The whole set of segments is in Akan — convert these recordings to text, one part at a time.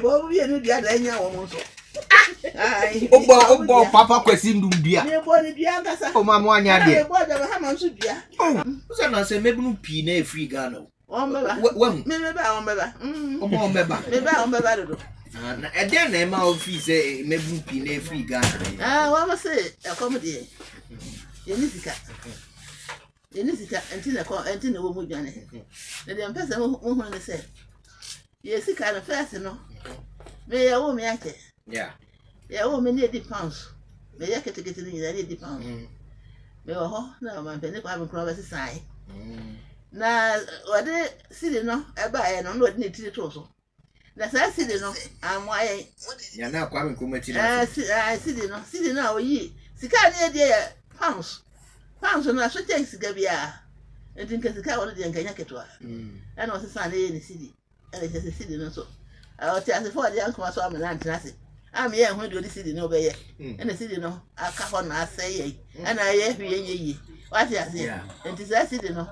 Bobu ye no dia da nya wo mo so. Ai. Obo papa kwesi ndum dia. Me bo ni dia ngasa. O ma mo anya de. Me bo da ha man so dia. Usa na se mebunu pi na free Ghana. O mbeba. Me ba o mbeba. Obo o mbeba. Me ba o mbeba do. Na e dey na e ma office say mebunu pi na free Ghana. Wa ma say e come there. Ye ni sika. Enti na wo mu dwane. Na dem pese mo hu ne say. Ye sika no first no. Me ya wo me ake. Yeah. Ya wo me ne di pounds. Me ya kete ni ya di pounds. Me wo ho na ma pene kwa me kro ba sisai. Na ode sidi no e ba ye no no ode ne tiri to so. Na sa sidi no amwaye. Ya na kwa me komati na. Sidi no oyi. Sika ne di ya pounds. Pounds no so take sika bia. Enti nke sika wo de nkanya ketwa. Na no sisa na ye ni sidi. Ele se sidi no so. O ti ase for de ankoma so amena ntrase. Am ye hu de sidi no be ye. Ene sidi no aka ho na ase ye. Ana ye hwie nye yi. Wa ti ase. Enti se sidi no.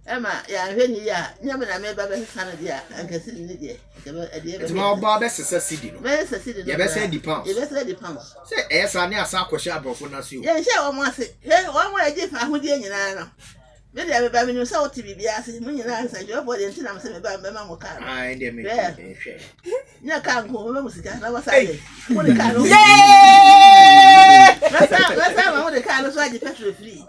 Ema ya hwe ni ya. Nyame na me ba be sisa na dia. Anka sidi ni de. Nke de be. Ti ma ba be sisa sidi no. Be sisa sidi no. Ye be say di pounds. Ye be say di pounds. Say esa ni asa akwhye abrofo na so. Ye hye wo mo ase. He wo mo eje fa ho de nyina no. Me dey be ba me no say o ti bibia ase. Mo nyina ansa jo for de ntina me say me ba me ma mo ka. Ah, ende me hwe. Nya ka nko me musika na wasa ye. Mo de ka no. Lasa mo de ka no so aje petrol free.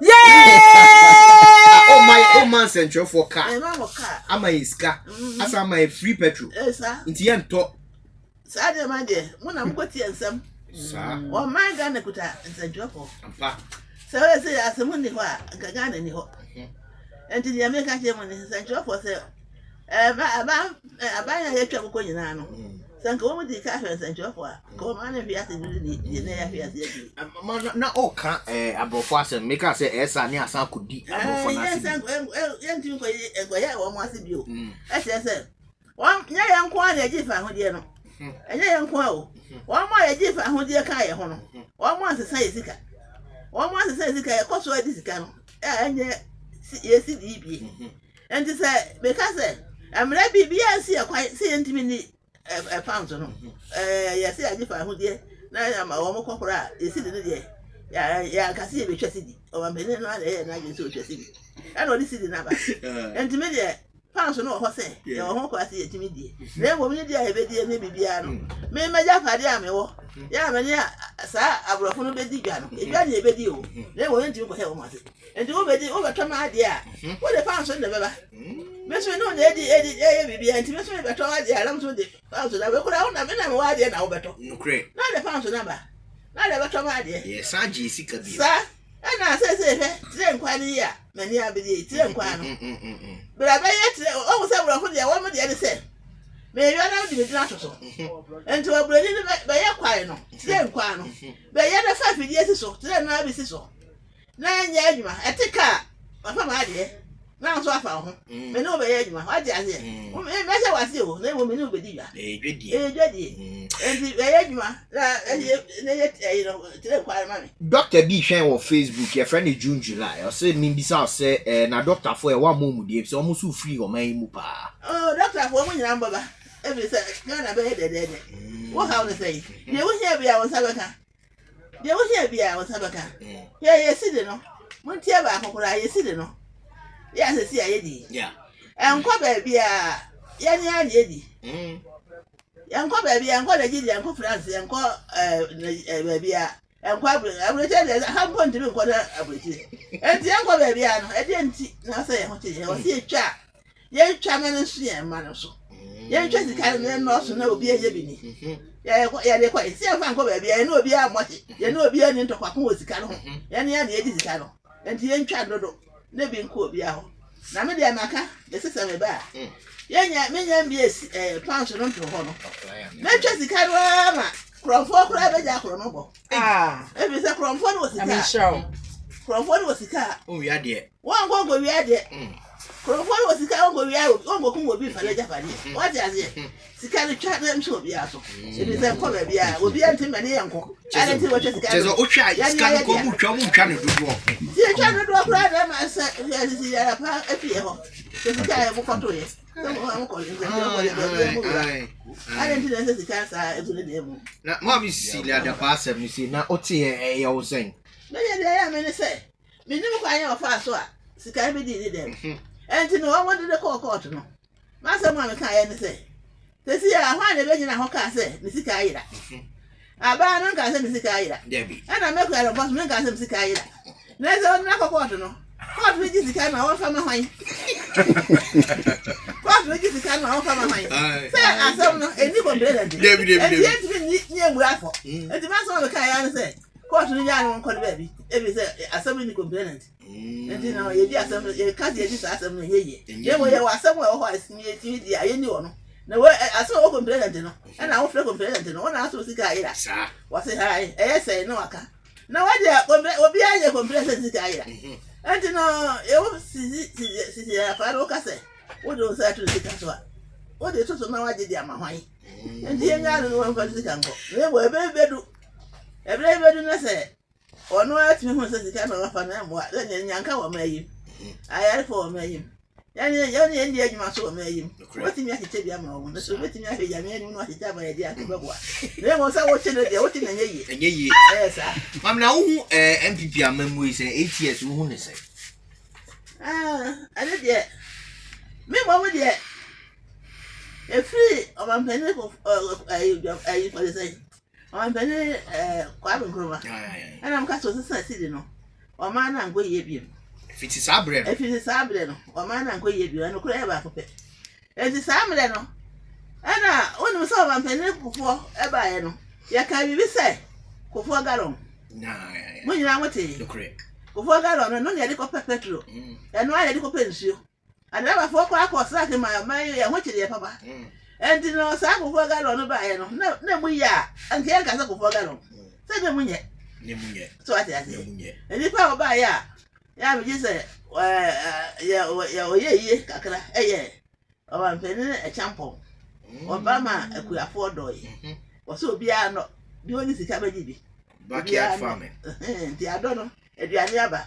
Oh man central for car. E ma mo ka. Ama iska. Asa ama free petrol. Sa. Nti ye nto. Sa de ma de. Mo na mo ko ti ensam. Sa. O man ga na kuta central for. Ampa. So we say asemu ni ho a ga ga na ni ho. Enti dia me ka che mo ni central for say abanya ye twa ko nyina no sanka wo di ka hwe central for a ko ma na hwe ase ni na ya hwe ase di na o ka abrofo ase make ka say esa ni asa kodi abrofo na ase ye ntim ko ya wo mo ase bio e se se wa nya ya nko a na ji fa ho die no enya ya nko a o wa mo ya ji fa ho die ka ye ho no wa mo asesa ye sika wa mo asesa ye sika ye ko so adi sika no enye ye si di bi enti se be ka se amra bibia si akwa si ntimi ni pounds no ya si aji fa ho die na ya ma wo mo kokora e si de die ya ka si e be twasi di o ma bene no ala na je so twasi di ana o di si di na ba ntimi de pounds no ho se ya ho ko asi etimi die na wo mi die e be die ne bibia no me ma ja fa de amewo ya ma ni sa abrofo no be di gwa no e gwa ni e be di o na wo ntimi ko he wo ma se enti wo be di wo be tama ade a wo de pounds no be ba meso no na edi bibia enti meso be to ade alam so de pounds na be kura na me na me wa ade na wo beto nukre na de pounds na ba na de beto ma ade ye sa ji sika bi sa na se fe tire nkwa ni ya mani abidi tire nkwa no bra be ye tire o wo se bro fo de wo mo de se me yo na de na to so enti wo bro ni be ye kwai no tire nkwa no be ye na fa fidi esi so tire na bi si so na nya adwuma etika papa ma ade na so afa ho me no be ye adwuma wa de ase me se wase o na mo me no be di ya dwedi enti be ye adwuma na ye no tire kwa ma me doctor bi hwen wo Facebook your friend June July o say mi bisa o say na doctor for e wa momu de so mo so free o man mu pa doctor for mo nyina mbaba e be say na be de wo how to say ye wo hia bia wo sabaka ye wo hia bia wo sabaka ye si de no mo tie ba akokora ye si de no ya se si aye di yeah enko ba bia ya ni ani edi enko ba bia enko da gidi enko France enko ba bia enko abreche de ha point bi enko da abreche enti enko ba bia no e de enti na say ye ho che ye wo si etwa ye twa me no so ye ma no so ye twa sika me no so na obi eye bi ni ya de kwa si afa enko ba bia ye no obi a moche ye no obi ani ntokwa ko sika no ye ne ya na edi sika no enti ye ntwa dodo na bi nko obi aho na me de amaka de sesa me ba yenya menya mbi pounds no nto ho no na twa sika ro ma kromfo kra be ja kro no bo e bi se kromfo no sika kromfo no sika o wi ade won go wi ade kromfo no sika go wi ayo won go kun obi fale ja fale what is sika no twa na mso obi aso e bi se ko ba bia obi anti mane yanko ale ti wo twa sika jezo o twa sika ko mu twa no dodo si twa no do kra da ma se si ya pa e fi ho sika e bu ko to ye I'm calling I didn't know the cancer is with them. Now, Mommy, see the pass, you see, now, Otie, I was saying. Maybe they are many say. Me never find your fast one. Sky be did them. And to know I wanted the court. No, Master Mamma can't say. They see I find a virgin of Hoka say, Missy Kaida. I buy no gas and Missy Kaida. Debbie. And I make a boss make us Missy Kaida. There's another quarter. No, what which is the kind of from my mind. What which is the kind of from my mind. Say, I saw no any complaint. Debbie, and yet we near Waffle. And the master of the Kayan said. Court to the young one, baby. Every say, assembly complainant. And you know, you just you can't get this assembly here. Yeah, well, you are somewhere who is near TV. I knew. No, I saw a complainant, and I offer complainant. No one asked to see Gaia. Was it high? I say, no, I can't. No, I dare will be a complainant Gaia. And you know, you see, Father Casse. What do you say to the Casua? What do you talk to my idea, my and the young one for the campo. They were very bad. Everybody knows it. Or no, I think was the kind of an animal. Then Yanka may you. I had for me. Young India, you must obey him. What in your Tibia, so waiting at the young man, what is that idea? There was a watching the watching a year. Yes, I'm now MPP memories 8 years. Who want to say? I did yet. Me, what would yet? A free of a penny for the same. I'm very quite and I'm cast with the city, no. Or man, I'm going to you. If it is Abreno, if it is Abreno, or man, I'm going to you, and no crab for pet. It is Abreno. And I only saw one penny before Ebaeno. Ya can be say, before Garon. When you are what is the crib. Before Garon, and no little petrol, and why a little pencil. I never 4 o'clock or sat in my mind, and what is your papa? And you know, Sapo forgot on the buy, no, we are, and can't get up for Gallon. Say the moon yet. So I say, and if I buy ya, you say, yeah, Kakara, eh, or I'm penning a champo. Obama, a queer 4 doy. Or so be I not doing this cabbage. Backyard farming. The Adono, a Dianaba.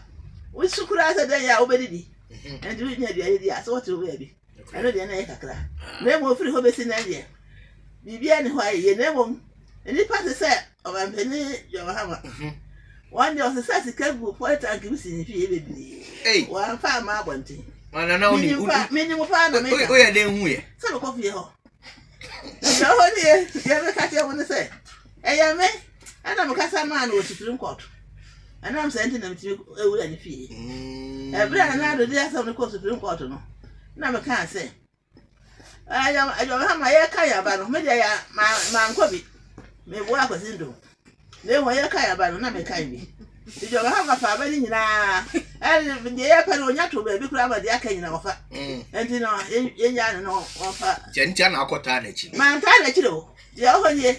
We surprise a day already. And doing the idea, so to baby. I know the Nakakra. Never free hobbies in India. Bibian, why you never. And if I say, of I'm penny your hammer. One day of the sassy cable, what I give you baby. Hey, one farm I want to. I know you, minimum farm, we are then we. Some coffee. No, dear, you ever catch you want to say. Hey, me, and I'm a Cassaman with Supreme Court. And I'm sending them to you any fee. Every another day, some of the Supreme Court. No, I can't say. I don't have my kaya about maybe my coffee. May work with Indo. Then why a kaya about no kind. Did you have a family now? And the airport on your baby crab at the Akan offer. And you know, in Yan offer. Gentian Alcotanage. Mantanachino. The other year.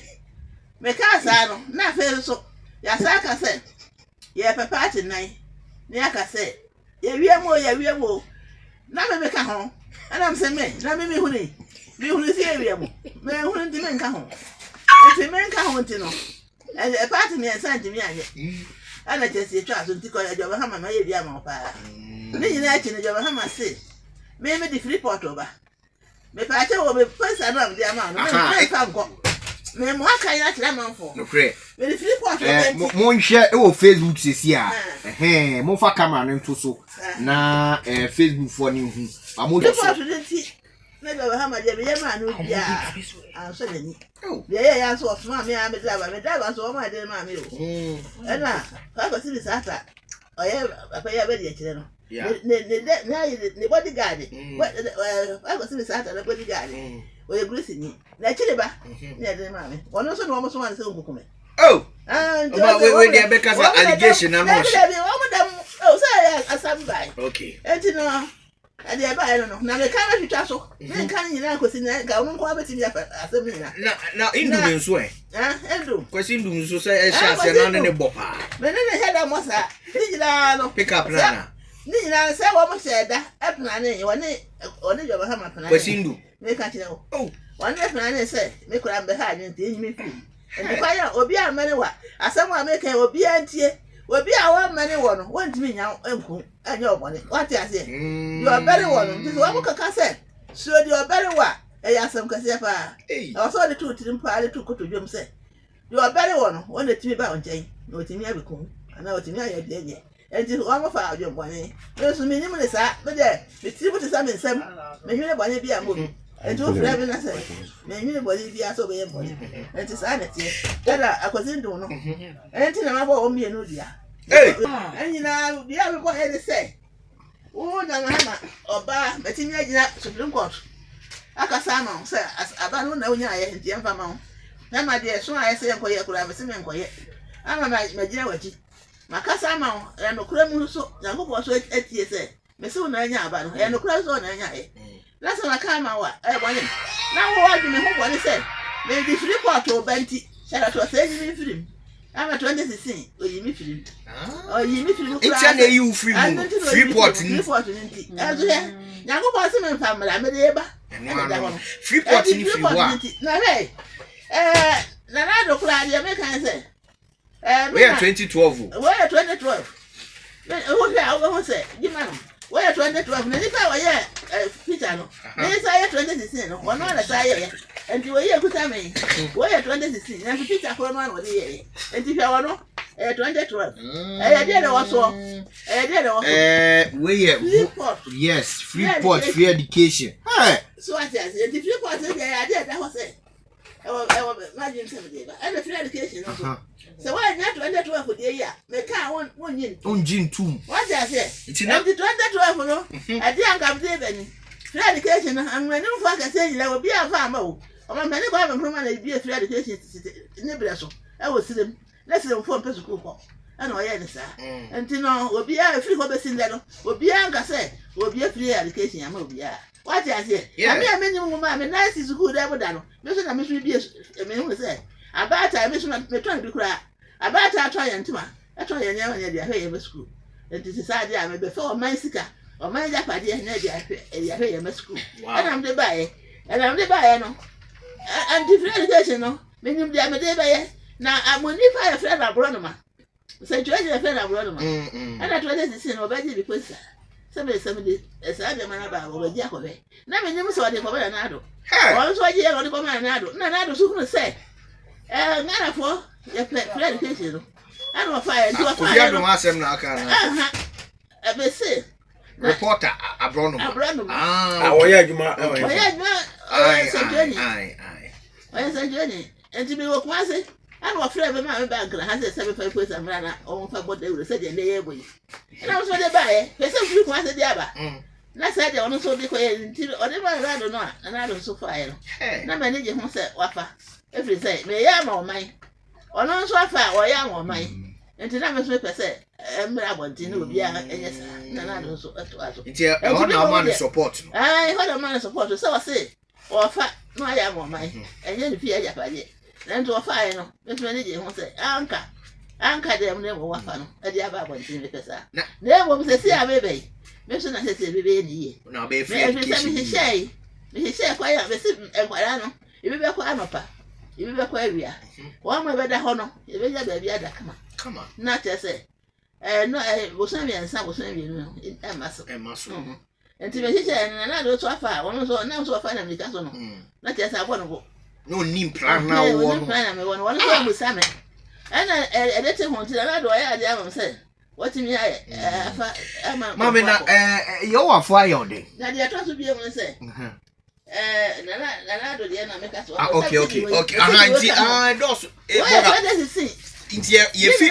Mecasano, not fair so. Yasaka said. Yeah, papa tonight. Niaka said. Yeah, we are more. Now make a home, and I'm saying, now me who need. Me who is here, man who didn't make a home. And the men come home to know. And a party me assigned to me, and I just say, try to take a job of Hammer, my dear Mopara. Then you like in the job of Hammer say, maybe the free pot over. Maybe I tell me first I know the amount. I'm going. Me mo aka ya kire man for. No kre. Me the free pot over. Mo nhwe e wo Facebook sisi a. Mo fa camera no nto so. Na Facebook for ni hu. Amo jo so. Na be ha ma je be ma no bia. An so nani. Be ya so of ma me a me driver so o ma de ma me o. E na ka ko si sata. Oye papa ya be de kire no. Ne bodyguard. I ko si sata na bodyguard. Oye Bruce ni. Na kire ba. Ne de ma me. Ono so no mo so man se nkukume. Oh. We dey make as allegation na mo. Oh, say asamba. Okay. And you know, and the buy no. Na me kan twa so. Me kan nyina kwesi na ga won ko abetimi asemi na. Na indu me nso e. Endu. Kwesi indu nso say e sha se na ne bopa. Me ne head mosa. Ni nyina no. Pick up na. Ni nyina say wo mo sheda. E plan ne woni joba ha ma plan. Kwesi indu. Me kan kire wo. Oh. Woni plan ne say me kura mbe ha ni nti nyimi fi. And the fire obi amane wa. Asem wa make obi antie. Obi a wa mane wo no. Won timi nya enku anya obone. What you say? You are very well. This one kaka say. so the very wa some kase pa also the two tin pa the two koto dwom say the very one when the timi ba on chen no timi abekun ana o timi aye de enti o mo fa adwom bone so me nim ne sa me de me tiri buti sa me nsem me hwene bone bia mo enti o fra me na say me hwene bone bia so be ye bone enti sa na tie dada akwasi ndun no enti na mabo o mienu dia enyi na bia me bo he de say o na hama oba metimi agina Supreme Court akasa ma say aba no na onya aye enti emfa ma na ma de so aye say enkoye kura me se me enkoye ama ma gina wachi makasa ma ya no kura mu so Yankopɔ so etie say me se na anya aba no ya no kura so na anya aye na so na ka ma wa bone na wo wa me ho bone say me di free court o banti shara to say ni free ama 2016 oyimi free oyimi free kura it's an you free free port ni azu ya Yankopɔ se me famra me de ba free port ni free wa na hey na do kura de me kan say we are 2012 we are 2012 who say who say gimano we are 2012 na nipa wa ye Peter no na say 2016 no ono na say ye enti we ye kuta me we are 2016 na Peter ko no na ye enti hwa wono 2012 ye de wo so de wo we yes free port free education so what is enti free port de ya de da ho say imagine somebody and free education also so why not 2012 for the year me can one yin onjin tum what I say it's 2012 no I dey am dey beni free education and when you for can say you will be a farmer o ma me go am from na be free education ni bre so e wo sirem let's say for person ko and o ye ni sa enti no obi a free ko be sin there no obi a ga say obi a free education am obi a what I say I mean you ma me nice is good e boda no me so na me so be me hu say abata me so na me try bi kura abata atwa ye ntima atwa ye nya nya dia hwe ye be school enti se sa dia me be fe o man sika o man ja pade na dia hwe ye be school ana me de bae no and different education no me nim dia me de bae na amoni pa ye friend abro no ma se twa ye friend abro no ma ana twa de sisi no ba ji bi kwesa somebody esa de mana ba wo ji akobe na me nim so de ko ba na ado o so ji ye ko de ko ma na ado na ado so kunu se ngana fo ye free education no and wa fire do fire ya do asem na aka na be say reporter abrono wo ya adwuma sanjoni enti be wo kwase and wa free be ma be bank na ha say 75% amra na o fa body euro say de ye boy na so de bae be say free kwase de aba na say de ono so de ko ye nti o de ba ra do no na do so fire na ma ne je ho say wafa every say me ya ma o man ono so afa o ya ma o man enti na me so pese emra bonti na obi a enye sa na do so ato enti e ho na man support no ho na man support so say o fa no ya ma o man enye ni pia ya paje na enti o fa ye no me so ne je ho say anka dem ne wo wafa no e di aba bonti me pesa na e wo me se abebe me so na se bebe ni ye na be free education me se kwa ya me se enkwara no ibe be kwa anopa ibe be kwa awia wo ma be da ho no ibe ja ba bia da kama na te se no wo so mi ansa wo so mi no e maso enti me se na do so afa wo no so na so afa na mi ka so no na te se abo no no nim plan na wo no plan na me wo no so mu same ana edete ho nti na do ya de am se what me afa ama mama na yo wa fo ayo de na de to so bi e say na do de na me ka so okay nti dos e boga nti ye fi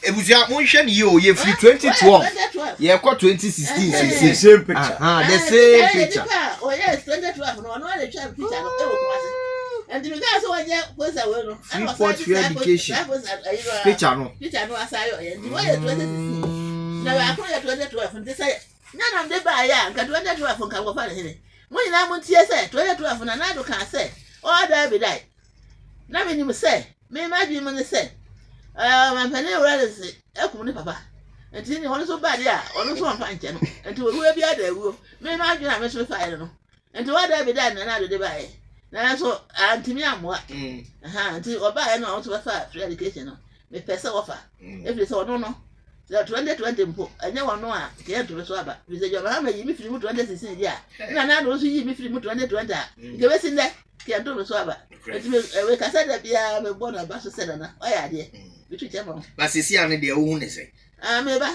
ebuja mo hwe ne yo ye free 2012 ye kwa 2016 same picture the same picture oh yes 2012 no le try picture no e wo kuma se and the guys who are posa we no free port free education picture no asayo ye ndi wo ye 2016 na ba ko ye 2012 nti say na de ba ya nka 2012 nka go fa ne mo nyina mo tie say 2012 na do kan say all that be die na me ni mo say me ma bi mo ne say man pane ora se ekum ni papa enti ni hono so ba dia ono so amfa nche no enti wo bi ada ewu me ma dwena me so fa no enti wa da be die na do de ba ye na so anti mi amwa enti oba ye no on so fa free education no me pese wo fa every so no 2020 mpo anya wono a ke to so aba bi se jo ba ma yi mi firi mu 2016 dia na na do so yi mi firi mu 2020 a ke we sin de ke to so aba eti we ka sa da bia me bo na ba so se da na o ya de bi tu che mo ba se si ane de wo hu ne se me ba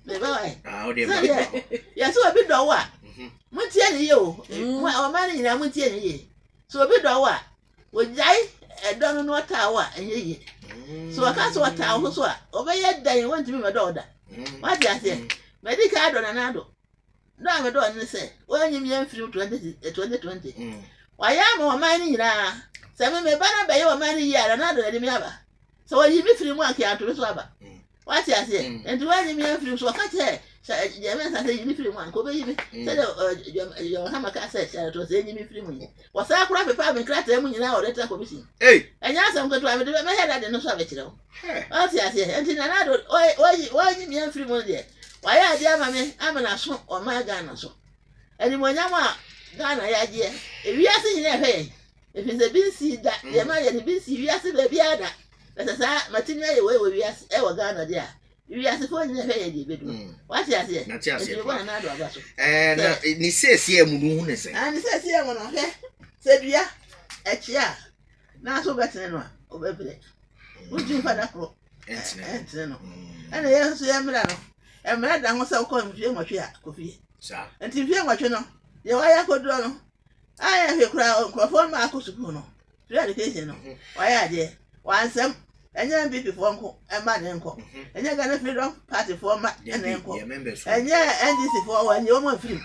wai o de ba ya so bi do wa mu tie ni ye o ma ni na mu tie ni ye so bi do wa wo jai don no ta wa enye ye so aka so ta ho so a obeye dan want me me do da what ya say medical do na do no me do ni say onyi me mfiri 2020 wa ya ma man ni na se me ba na be ye wa man ni ya na do de me aba so yi mi firi mu ake ato so aba what ya say and when me mfiri so aka che je me sa say yi mi firi mu ko be yi mi say yo ha maka say sha to say yi mi firi mu wa sa kura pepa me krata mu nyina o reta commission enya asem ko to ame de me head de no so abekire o what ya say and na do oyi mi mfiri mu de wa ya de ama me amana so o ma ga na so eni mo nya ma Ghana ya je ewi ase nyina hwe efi se bi si da ye ma ye bi si wi ase be bi ada sasa matini ye we wi ase e wo Ghana dia wi ase fo nyina hwe ye de bedu what ya say na ti ase na do abaso na ni sesi e mu nu hu ne se ni sesi e mu no hwe se dua e chia na so betene no o bebele uju fada kro entene no ana ye so ye mra no e mra da ho se ko mfie nwotwe a kofi sa enti mfie nwotwe no ye wa ya kodo no aya hwe kura nkrofo ma akosuku no free education no wa ya de wansem enye MPP fo nko e ma ne nko enye Ghana Freedom Party fo ma ne nko enye NDC fo wa nye o mo free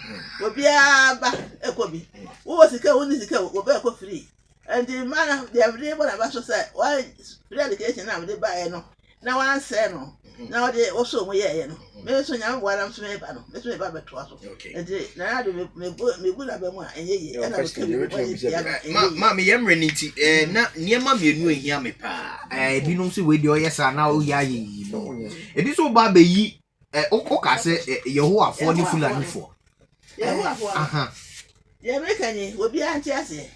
obi aba ekobi wo sika wo ni sika wo be ko free and the man they have been able to say why free education na we buy no na wan say no na we also mo ye no me so nya mo adam so me ba no me so me ba beto aso and na do me bu na be mu a enye ye na ma me yemre ni ti na niema mienu ehia me pa binum se we de oyesa na o ya yi no ebi so ba be yi o ka se Yehoafo ni Fulanifo Yehoafo aha ye me kanyi obi anti ase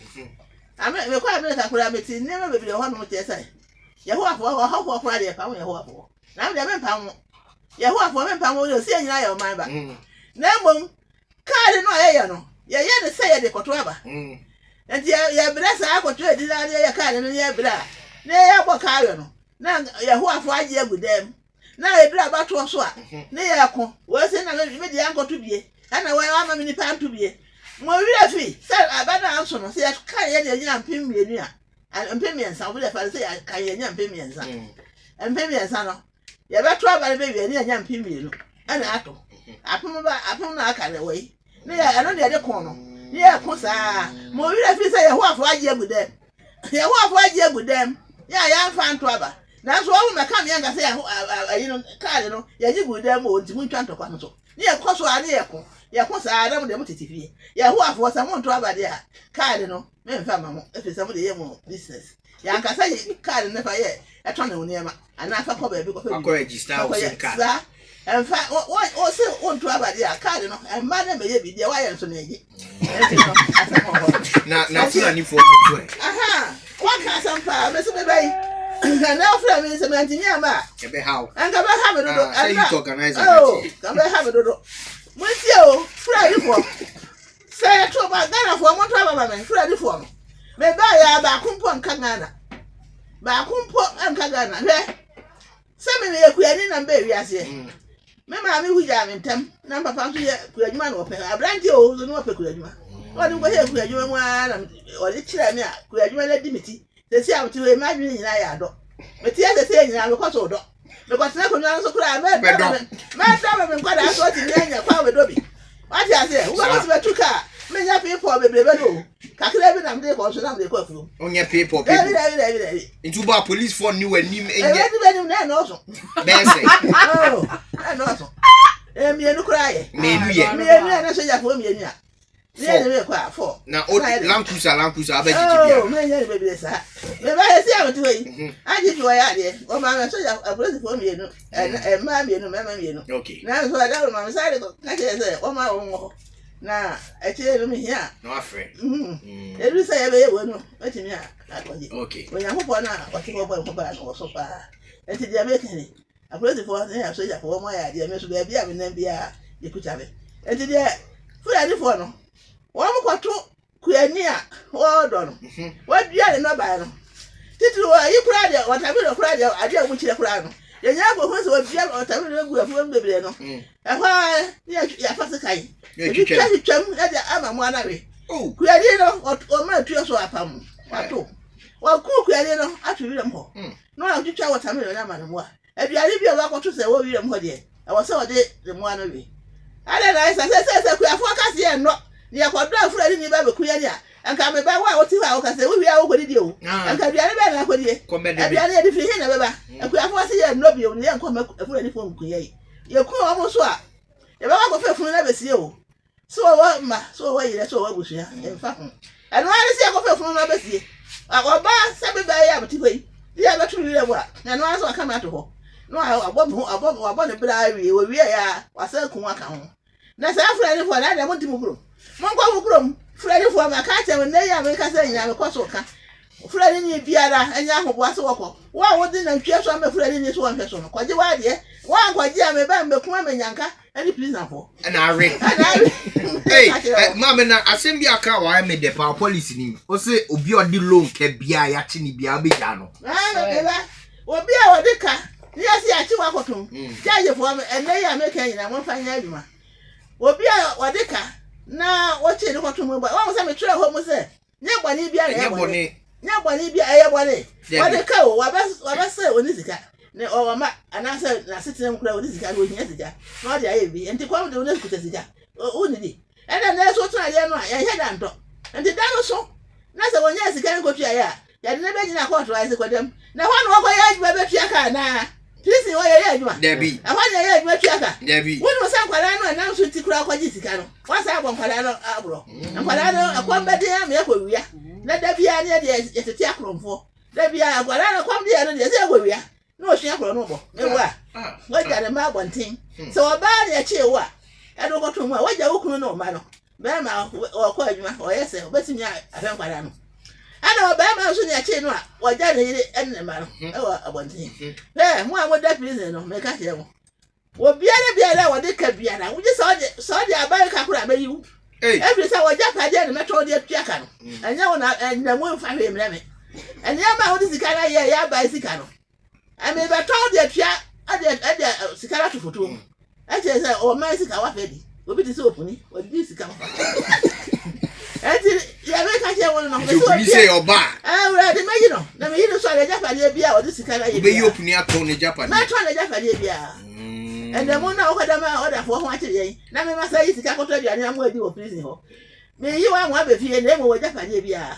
ame me kwa America kura meti niema be bi ho no te sai Yehoafo ho kura de pa Yehoafo na me be pa mo Yehoafo me pa mo yo si anyina ya o man ba na mom kaade no ye no ye ne say ye de koto aba enti ye bra sa akoto edi na ye kaade no ye bra na ye bo kaade no na Yehoafo age agudem na e bra ba to so a na ye ko wo se na me de ankoto bie ana wo ama me ni pa anto bie mo wi afi se abana anso no se ye ka ye de nyina mpem mienu a mpem miensa wo le fa se ya ka ye nyina mpem miensa mpem miensa no ye be to aba be wi ni nyina mpem mienu ana ato apom na aka le we ne ya no de ko no ne ya ko sa mo wi afi se Yehoafo age agudem Yehoafo age agudem ya fa anto aba na so wo me ka me nga se ayi no kaade no ya ji gudem o ntimu ntwa ntokwa no so ne ya ko so a ne ya ko sa adam de mo titifie Yehoafo sa mo nto aba de a kaade no me mfa ma mo efi se mo de ye mo business ya nka sa kaade ne fa ye eto na woniema ana fa ko ba bi ko fa ko register o sim card en fa o se o nto aba de a kaade no en ma na me ye bi de wa ye nso na ye na Fulanifo to aha wa ka sampa me so be bai na ofra me se me antinya ma e be how anga ba ha me do say you organize it ka ba ha me do mo ti o Fulanifo say to ba Ghana fo mo to aba me Fulanifo me ba ya ba kumpo nka Ghana ba kumpo nka Ghana he se me ye kuyani na mba wi ase me ma me huja me ntam na papa so ye kuyadwuma na ope abranti o zo no ope kuyadwuma o de ko ye kuyadwuma mu na o de kire me a kuyadwuma na dimiti se si amti we ma dwene nyina ya do me tie se nyina me ko so do me ko tena ko nyana so kura me da me kwada so ti nyanya kwa we do bi wa ti ase wo ba so betuka me nya people bebrebe do kakira bi na me ko so na me ko afuru onye people into ba police for new anim enye e na no so be say na no so mienu kura ye mienu na so ja fo mienu a ne me ko afọ na o lankusa abaji tibia me nya be bi sa me ba ye si amti we aji fi wa ya de o ma me so ja police fo mienu ma mienu okay na so da ma me sare ko ka je se o ma o ngo na eche mi hia no afre edu say ye be ye wonu etimi a akwaji okay onya hopo na o ti bo ko ba no so pa enti dia me kene apolice for na so ya for mo ya de me so be bia me na bia ye kucha be enti de Fulani for no wo mo kwato kuani a wo do no wo dua ne no ba no titiri wa yi kura de watabi do kura de ade a mu kire kura no ye nya go ho so wo bia watabi do gu afu bebre no ehwa ya fase kai twam na de ama mo anawe kuani no o ma tuo so apam wato wa kuani no atu wi dem ho no a twitwa watabi do na ma no mo a aduane bi o ba kwato se wo wi dem ho de e wo se wo de dem anu wi ale na isa se kuafo kase ye no ni akodo Fulani ni ba be kuani a anka me ba wa oti wa o kase wo wi a wo kodi o anka aduane be na kodi aduane e di fi hin na be ba kuafo se ye no bi o ni anko me Fulani fo nkuye ye ku o mo so a ye ba ko fe funu na be sie o so wo ma so wo yire so wo busua e fa ho eno ari se ko fe funu na be sie oba se be ba ya beti koi ya ba tu wi wa eno ari so aka ma to ho no abo ne bra wi wo wi ya wasa ku aka ho na sa Fulani fo na mo timu kuro mo kwa mu kuro Fulani fo ma ka che na ya me ka se nya me kwa so ka Fulani ni biara anya ho bo ase woko wa wo di na ntwe so ma Fulani ni so wa hwe so no kwaje wa de wa kwaje a me ba me ku ma nyanka any prison for na are hey mama na asem bi aka wa me de pa police ni o se obi odi loan ka bia ya chi ni bia be ja no obi a wodi ka ni asi achi wa kotum jaje fo ene ya me kan ina mo fanya aduma obi a wodi ka na wo chi ni kotum ba wo se me tire ho mo se nye gbani bia na nye gbani bia eye gbani wodi ka o wa ba se oni sika ne o ma anase na sitinem kura oni sika go nya sika no dia ye bi enti kwa de oni sika sika o ni di ene na so tun aye no a ya heda nto enti dan so na se wonya sika nko tua ya ya de ne be nyina court wa se kodem na ho no ko ya adwa be tua ka na prison wo ya adwa debi ahwa ya adwa tua ka debi wonu sa kwala no na so ti kura kwaji sika no wa sa agbo kwala no abro kwala no akwamba de ya me ko wia na da bia ne de yetete akromfo da bia kwala no kwam de ya no de se ko wia no hia kro no bo ewa waja de ma bontin so oba ne che wa edo ko to mu a waja wokunu no ma no be ma o ko adwuma o yese obetimi afen kwala no ana oba ma so ne che no a waja de yire enne ma no ewa abontin mu a mo da prison no me ka che mo wo biara wo de ka biara wo je so de abai ka kura be yiwu every say waja pa de ne meto de tuaka no anya wona nya mo fa hwe mreme anya ma wo de sikara ye ya abai sika no ame be to de tua ade sikara to foto e che say o ma sika wa fedi obi ti se opuni o di sika ma enti ya be ka che won no so obi say oba we de meji no na me yi no so ale japa de bia o di sikara ye obi yi opuni ato ne japa na to ne japa de bia ende mo na o kada ma o da fo ho akire yen na me ma say sika ko to aduane am adi o prison ho me yi wa mo abefie na mo japa de bia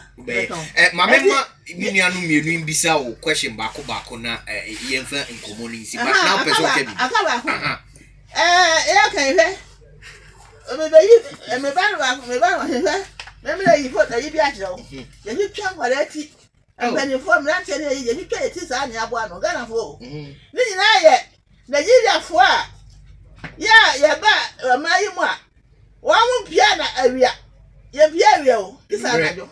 mama ma mi ni anu mienu mbisa o question baako na yemfa nkomo ni nsi ba na person ke bi aka ba ho e kan he me ba yi me ba no he me la yi fo da yi bi akire o ye ni twa ngwara ti ambani fo me ante ne ye ni twa ye ti sa anya abo ano Ghana fo ni nyina ye Nigeria fo a ya ba ma yi mu a wa mu pia na awia ye pia awia o kisa na jo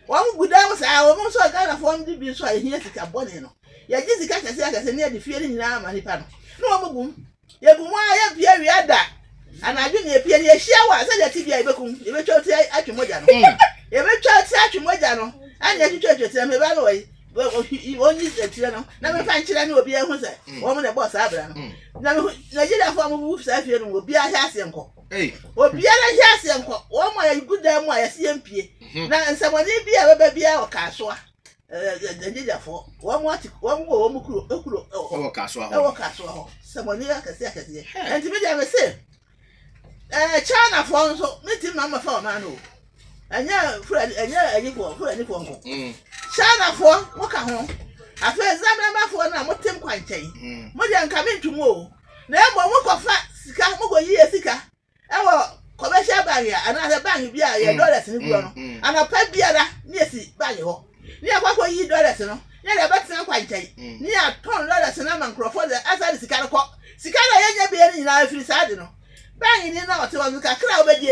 wa mu guda mo sa wa mu so Ghana fo ndi bi so a hia sika bone no ya ji sika kase ne de fie ni nyina ma nipa no wa mu gum ye gum a ye pia awia da anaju ne pia ne hia wa se de ti bia ibekum ye be twoti atwemoja no ye be twoti atwemoja no anya twoti me ba no yi onyi setire no na me fa nkyira ne obi ehu se wo mo ne boss abra no na Nigeria fo mo bu sa fie no obi ahia ase nko obi ahia ase nko wo mo ya guda mu ya se mpie na nsamoni bia baba bia o ka so Nigeria fo wo mo kuro o ka so ho samoni akase enti me dia me se China fo so me ti mama fa o ma no anya Fulani fo nko China fo mo ka ho afa examiner fo na mo tem kwankyɛn mo de nka me ntumo o na emo mo kofa sika mo go yi sika ewo commercial bank ya ana bank bia ya dollars ni guro no ana pa biara ni esi bank ho ni akwa yi dollars no ni le betina kwankyɛn ni a ton dollars na man crofo de asa sika no ko sika na yenya bia ni na afiri sade no bank ni na o te wa ka kra obedi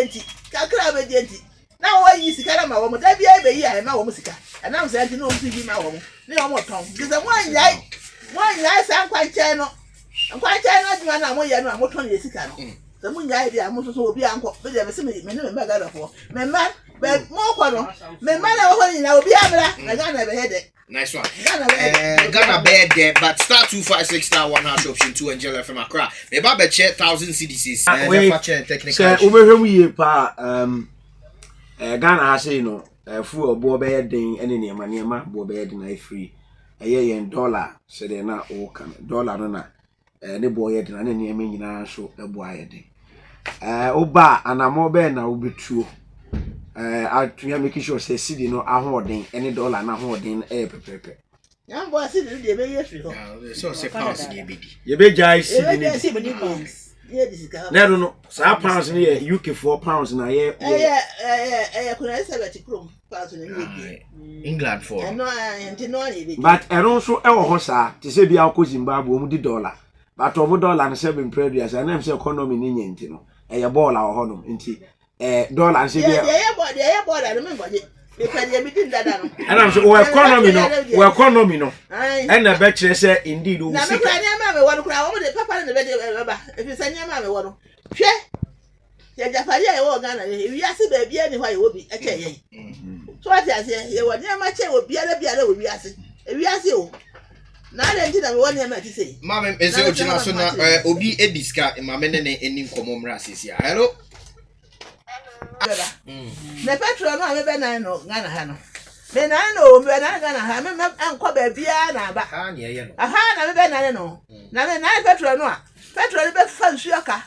enti na wo yi sika na ma wo mo da bia be yi a na wo mo sika ana mo say no mo bi ma wo mo ni wo mo ton because one yai san kwankyɛn no Quite China, I'm going to am 20 years ago. The moon idea, I'm also be uncle, but there was a minimum bag for. My man, but more quarter. My man, I will be able to never had it. Nice one. Ghana bad there, but star 256 star 1 hash option 2 Angela from Accra. Me ba be check 1000 CDCs. We technical. Say ubehwem ye pa Ghana ha say no fu obo be den ene niema bo be den na free. Eye yen dollar se de na o kan dollar no na ne bo ye den na niema nyina so ebo aye den. Oba anamo be na obetuo. I make sure say city no ahoden any dollar na ahoden pepepe. Young boy see the be yesu. So say pounds dey be. Ye be jai city ni. No, no. Sa pounds ni UK 4 pounds na ye. Kuna 70 krom pounds ni England for. No, no. But eron so e wo ho sa te se bia ko Zimbabwe o mu di dollar. But o mu dollar na 7 previous and am say economy ni nyenti no. E ye ball a ho no nti dollar and say yeah, boy, I remember it. Because you begin that. And I'm so economy no. And the betcher say indeed. Now, I want to cry over the papa and the bed. If you send your mamma, what? Share. Yeah, Japaria or Ghana. If you ask baby anywhere, you will be a chain. So I say, you were near my chair will be a little with Yassi. If you ask you. Now, I didn't want him to say. Mamma is Obi Ediska in my men and in common races here. Hello. The petrol no be na no Ghana ha no. Me na no be na Ghana ha me enko ba bia na ba. Aha na me be na no. Na me na petrol no a. Petrol be fa nsuo ka.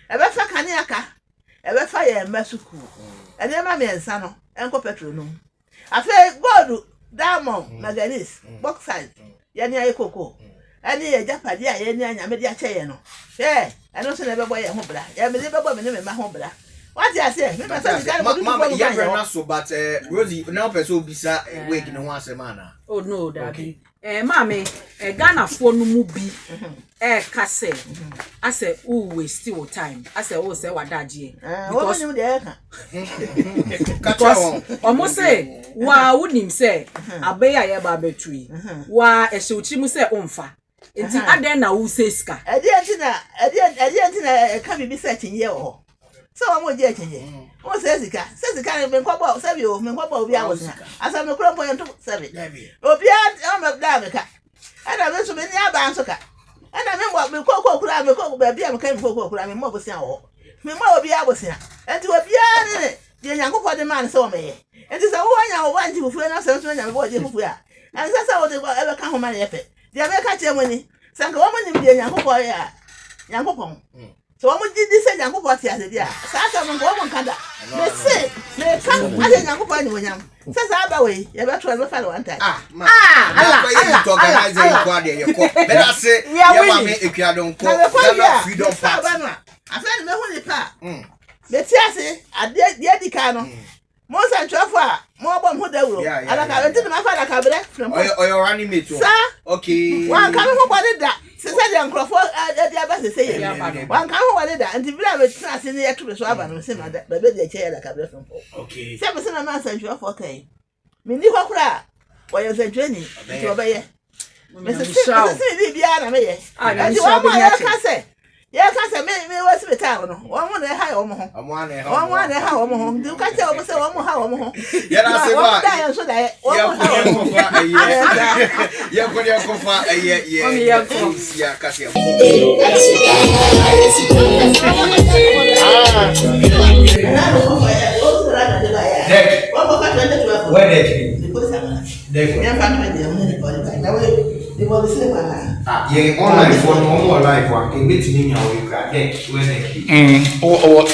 E be fa kane aka. E be fa ye masuku. E de ma me ensa no enko petrol no. Afa gold, diamond, manganese, bauxite. Ye ni ayi koko. Ani ye japade a ye ni anya me de a che ye no. Eh, eno so na be boy ye ho bra. Ya me de be boy me ne me ma ho bra. What you say? Mama, yeah, so but Rosie, now person bisa wake no one semana. Oh no, daddy. Mommy, Ghana for no mubi. Kase. I say, oh, we still time. I say, oh, say what daddy. What you there? Because almost say, wa would him say, Abeya ya barbetree. Wa a shochimu say onfa. It's other na who says ka. I didn't be searching ye or. So I'm going to get what says the car? Says the car and been quabble, Savio, Menquabo, as I'm a crop point to 7. Obia, I'm a Damica. And I went to many Abansoka. And I remember me cocoa crab, me cocoa baby, I came for cocoa, and more was now. Me more be I was here. And to a piano, the young for the man saw me. And it's a 1 hour, 1 to 4 hours, and what you are. And that's how they will ever come home my effort. The American money, Sanka woman in the young boy, young pong. So I'm going to say, Yanko, what he has there. Sasa, I'm going to come. They say, they come, I didn't go find when I'm. Says Abaway, you ever try to follow one time. Allah, but I say, yeah, if you don't call, you don't pass. I said, no, only pa. Let's say, I did the cano. More than 12 hours, more than who they will. And I went to my father cabinet from your animate. Sir, okay. One coming home about that. Since I am Crawford, the say, one come over there and the village trust in the actual swab and say, but the chair like a different. Okay. 7 months and 40. Mindy Hokra, why is a journey to obey? Mrs. Biana May. I say. Yes, I said, me was the town. 1 month I have home. 1 month I have home. Do catch over so one more home. Yes, I say, why? So that you're going to go for a year. Yeah, Cassia. Yeah, online phone, one more live one. Can get me now. We can get when they. Oh.